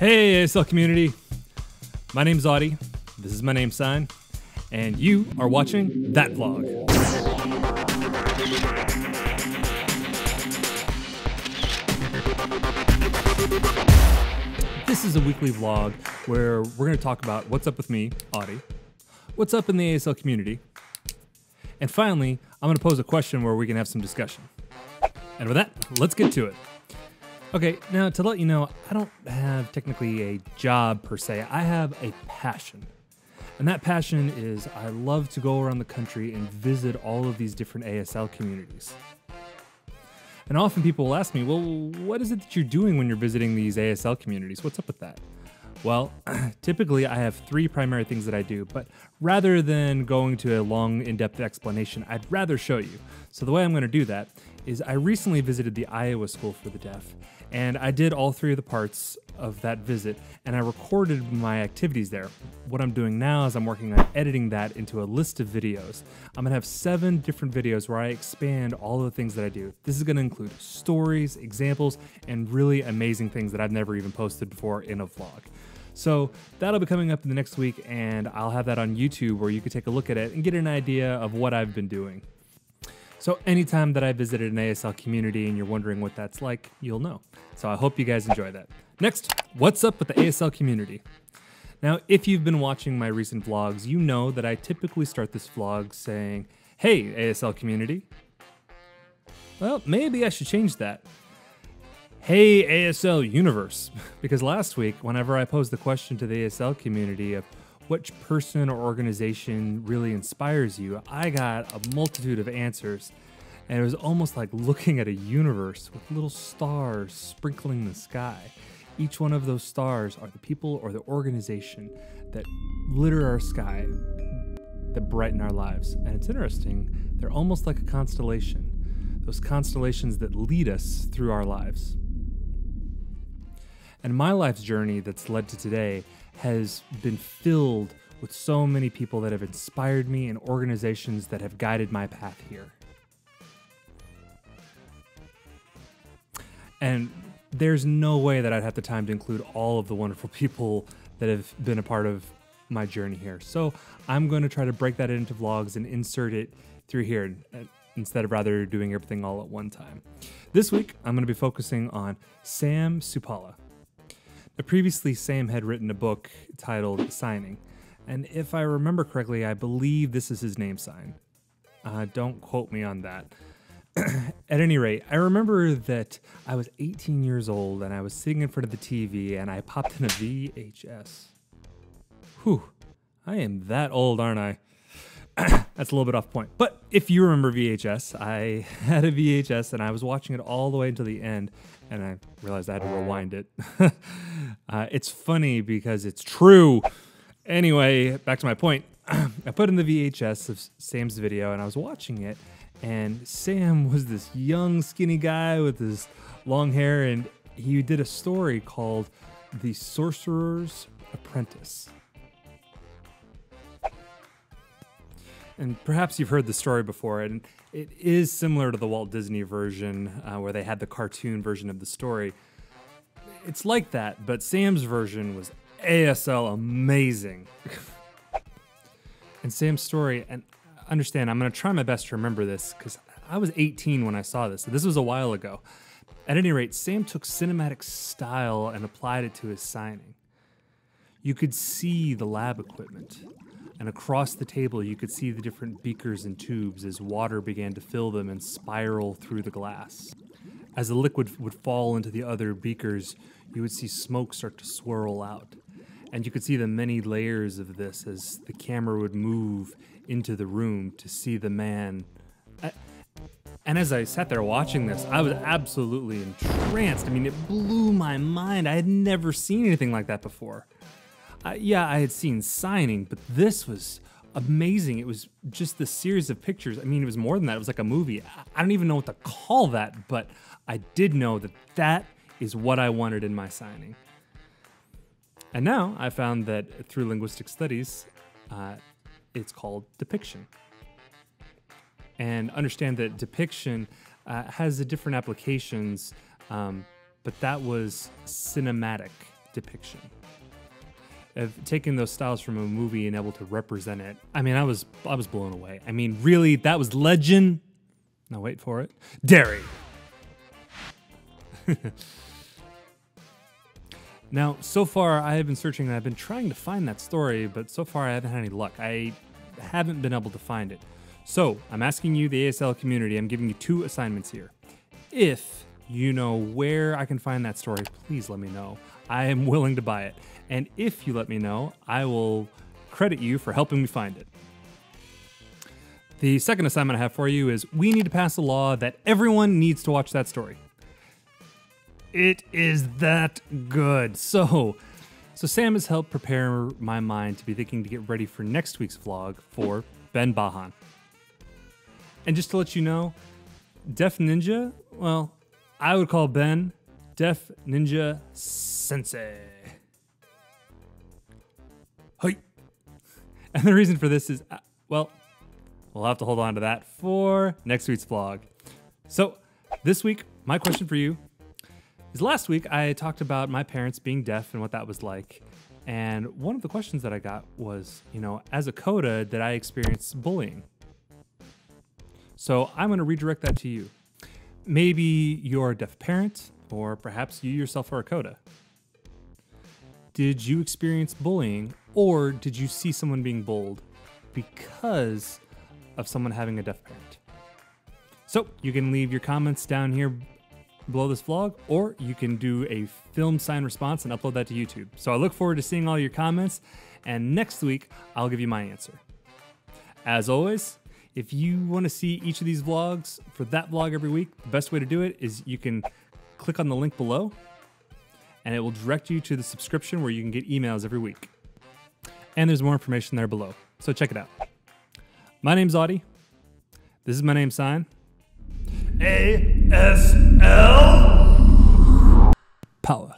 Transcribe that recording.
Hey ASL community, my name's Audie, this is my name sign, and you are watching That Vlog. This is a weekly vlog where we're going to talk about what's up with me, Audie, what's up in the ASL community, and finally, I'm going to pose a question where we can have some discussion. And with that, let's get to it. Okay, now to let you know, I don't have technically a job per se. I have a passion. And that passion is I love to go around the country and visit all of these different ASL communities. And often people will ask me, well, what is it that you're doing when you're visiting these ASL communities? What's up with that? Well, typically I have three primary things that I do, but rather than going to a long, in-depth explanation, I'd rather show you. So the way I'm going to do that is I recently visited the Iowa School for the Deaf, and I did all three of the parts of that visit, and I recorded my activities there. What I'm doing now is I'm working on editing that into a list of videos. I'm going to have 7 different videos where I expand all of the things that I do. This is going to include stories, examples, and really amazing things that I've never even posted before in a vlog. So that'll be coming up in the next week, and I'll have that on YouTube where you can take a look at it and get an idea of what I've been doing. So anytime that I visited an ASL community and you're wondering what that's like, you'll know. So I hope you guys enjoy that. Next, what's up with the ASL community? Now, if you've been watching my recent vlogs, you know that I typically start this vlog saying, hey, ASL community. Well, maybe I should change that. Hey, ASL universe. Because last week, whenever I posed the question to the ASL community of which person or organization really inspires you, I got a multitude of answers. And it was almost like looking at a universe with little stars sprinkling the sky. Each one of those stars are the people or the organization that litter our sky, that brighten our lives. And it's interesting, they're almost like a constellation. Those constellations that lead us through our lives. And my life's journey that's led to today has been filled with so many people that have inspired me and organizations that have guided my path here. And there's no way that I'd have the time to include all of the wonderful people that have been a part of my journey here. So I'm going to try to break that into vlogs and insert it through here instead of rather doing everything all at one time. This week, I'm going to be focusing on Sam Supalla. Now, previously, Sam had written a book titled Signing. And if I remember correctly, I believe this is his name sign. Don't quote me on that. At any rate, I remember that I was 18 years old and I was sitting in front of the TV and I popped in a VHS. Whew, I am that old, aren't I? That's a little bit off point. But if you remember VHS, I had a VHS and I was watching it all the way until the end and I realized I had to rewind it. It's funny because it's true. Anyway, back to my point. I put in the VHS of Sam's video and I was watching it. And Sam was this young, skinny guy with his long hair, and he did a story called The Sorcerer's Apprentice. And perhaps you've heard the story before, and it is similar to the Walt Disney version, where they had the cartoon version of the story. It's like that, but Sam's version was ASL amazing. And Sam's story, and understand, I'm going to try my best to remember this because I was 18 when I saw this. So this was a while ago. At any rate, Sam took cinematic style and applied it to his signing. You could see the lab equipment, and across the table you could see the different beakers and tubes as water began to fill them and spiral through the glass. As the liquid would fall into the other beakers, you would see smoke start to swirl out. And you could see the many layers of this as the camera would move into the room to see the man. And as I sat there watching this, I was absolutely entranced. I mean, it blew my mind. I had never seen anything like that before. Yeah, I had seen Signing, but this was amazing. It was just this series of pictures. I mean, it was more than that. It was like a movie. I don't even know what to call that, but I did know that that is what I wanted in my signing. And now I found that through linguistic studies, it's called depiction. And understand that depiction has different applications, but that was cinematic depiction. Of taking those styles from a movie and able to represent it. I mean, I was blown away. I mean, really, that was legend. Now wait for it. Derry. Now, so far, I have been searching and I've been trying to find that story, but so far I haven't had any luck. I haven't been able to find it. So, I'm asking you, the ASL community, I'm giving you 2 assignments here. If you know where I can find that story, please let me know. I am willing to buy it. And if you let me know, I will credit you for helping me find it. The second assignment I have for you is we need to pass a law that everyone needs to watch that story. It is that good. So Sam has helped prepare my mind to be thinking to get ready for next week's vlog for Ben Bahan. And just to let you know, Deaf Ninja, well, I would call Ben Deaf Ninja Sensei. Hey. And the reason for this is, well, we'll have to hold on to that for next week's vlog. So this week, my question for you is last week I talked about my parents being deaf and what that was like. And one of the questions that I got was, as a coda, did I experience bullying? So I'm going to redirect that to you. Maybe you're a deaf parent, or perhaps you yourself are a coda. Did you experience bullying, or did you see someone being bullied because of someone having a deaf parent? So you can leave your comments down here below this vlog, or you can do a filmed sign response and upload that to YouTube. So I look forward to seeing all your comments, and next week I'll give you my answer. As always, if you want to see each of these vlogs for that vlog every week, the best way to do it is you can click on the link below, and it will direct you to the subscription where you can get emails every week. And there's more information there below, so check it out. My name's Audie. This is my name sign. ASL Power.